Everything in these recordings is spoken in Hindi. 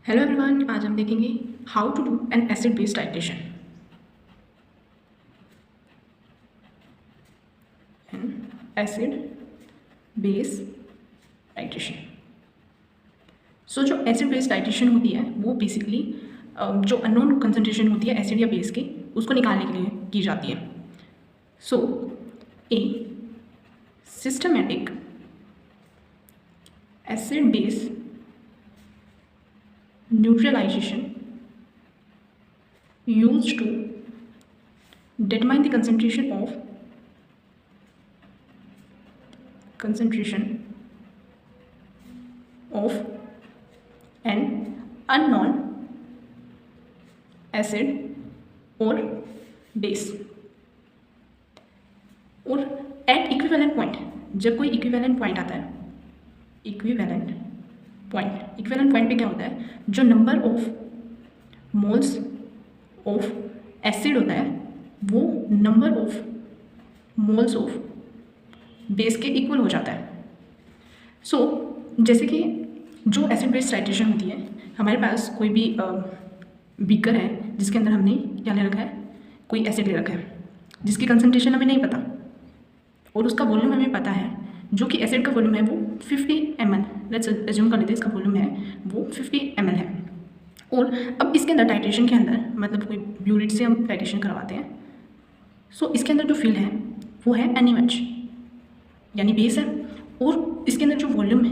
हेलो एवरीवन, आज हम देखेंगे how to do an acid base titration. Acid base titration. So जो एसिड बेस टाइट्रेशन होती है वो बेसिकली जो अननोन कंसंट्रेशन होती है एसिड या बेस की, उसको निकालने के लिए की जाती है। So a systematic acid base neutralization used to determine the concentration of an unknown acid or base। और एट इक्विवेलेंट पॉइंट, जब कोई इक्विवेलेंट पॉइंट आता है, इक्विवेलेंट पॉइंट पे क्या होता है, जो number of moles of acid होता है वो number of moles of base के इक्वल हो जाता है। सो जैसे कि जो एसिड बेस टाइट्रेशन होती है, हमारे पास कोई भी बीकर है जिसके अंदर हमने क्या ले रखा है, कोई एसिड ले रखा है जिसकी कंसंट्रेशन हमें नहीं पता और उसका वॉल्यूम हमें पता है, जो कि एसिड का वॉल्यूम है वो 50 ml, लेट्स अज्यूम कर लेते हैं इसका वॉल्यूम है वो 50 ml है। और अब इसके अंदर टाइट्रेशन के अंदर, मतलब कोई ब्यूरिट से हम टाइट्रेशन करवाते हैं, सो इसके अंदर जो फिल है वो है NaOH यानी बेस है, और इसके अंदर जो वॉल्यूम है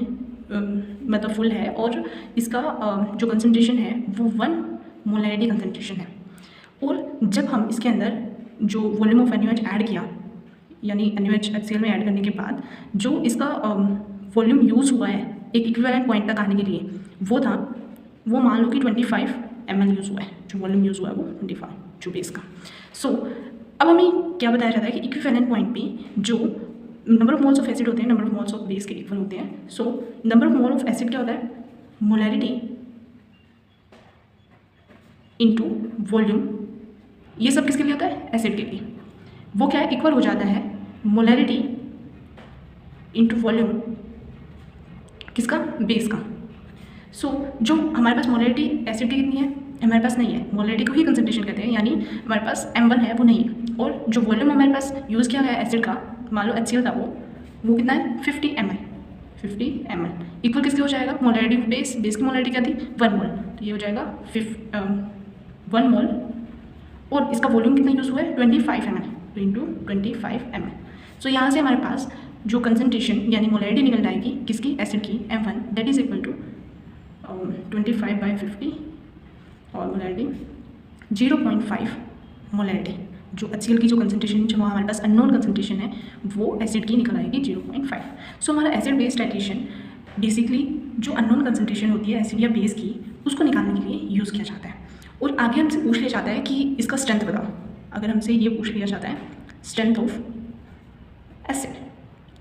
मतलब फुल है, और इसका जो कंसंट्रेशन है वो 1 मोलैरिटी कंसंट्रेशन है। और जब हम इसके अंदर जो वॉल्यूम ऑफ NaOH ऐड किया, यानी NaOH HCl में ऐड करने के बाद जो इसका वॉल्यूम यूज़ हुआ है एक इक्विवेलेंट पॉइंट तक आने के लिए, वो मान लो कि 25 ml यूज़ हुआ है, जो वॉल्यूम यूज़ हुआ है वो 25 जो बेस का। सो अब हमें क्या बताया जाता है कि इक्विवेलेंट पॉइंट पे जो number of moles of acid होते हैं number of moles of base के इक्वल होते हैं। So number of mole of acid क्या होता है, मोलैरिटी इनटू वॉल्यूम, ये सब किसके लिए होता है, एसिड के लिए। वो क्या है, इक्वल हो जाता है मोलैरिटी इनटू वॉल्यूम किसका, बेस का। सो जो हमारे पास मोलैरिटी एसिड की कितनी है, हमारे पास नहीं है, मोलैरिटी को ही कंसंट्रेशन कहते हैं, यानी हमारे पास M1 है वो नहीं है। और जो वॉल्यूम हमारे पास यूज़ किया गया एसिड का, मान लो HCl था, वो कितना है 50 ml इक्वल किसके हो जाएगा, मोलैरिटी बेस की मोलैरिटी क्या थी 1 मोल, तो ये हो जाएगा 1 मोल, और इसका वॉल्यूम कितना यूज़ हुआ है 25 ml, तो इंटू 25 ml। सो यहाँ से हमारे पास जो कंसंट्रेशन यानी मोलैरिटी निकल जाएगी किसकी, एसिड की M1, that is equal to 25/50 और मोलैरिटी 0.5 मोलैरिटी। जो HCl की जो कंसंट्रेशन जो हमारे पास अननोन कंसंट्रेशन है वो एसिड की निकल आएगी 0.5। सो हमारा एसिड बेस टाइट्रेशन बेसिकली जो अननोन कंसंट्रेशन होती है एसिड या बेस की, उसको निकालने के लिए यूज़ किया जाता है। और आगे हमसे पूछ लिया जाता है कि इसका स्ट्रेंथ बताओ। अगर हमसे ये पूछ लिया जाता है स्ट्रेंथ ऑफ एसिड,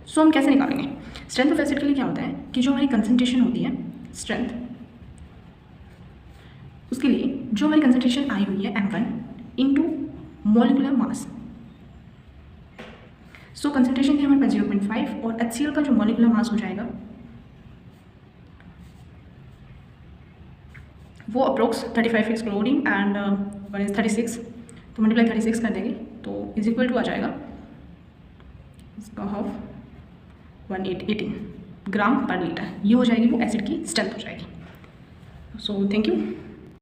सो हम कैसे निकालेंगे। स्ट्रेंथ ऑफ एसिड के लिए क्या होता है कि जो हमारी कंसंट्रेशन होती है स्ट्रेंथ, उसके लिए जो हमारी कंसंट्रेशन आई हुई है M1 इंटू मॉलिक्यूलर मास। सो कंसंट्रेशन थी हमारे पास 0.5 और HCl का जो मॉलिक्यूलर मास हो जाएगा वो approx 35 is chlorine and 1 is 36, तो मल्टीप्लाई 36 कर देंगे तो इज इक्वल टू आ जाएगा इसका हाफ 18 ग्राम पर लीटर। ये हो जाएगी वो एसिड की स्ट्रेंथ हो जाएगी। So thank you.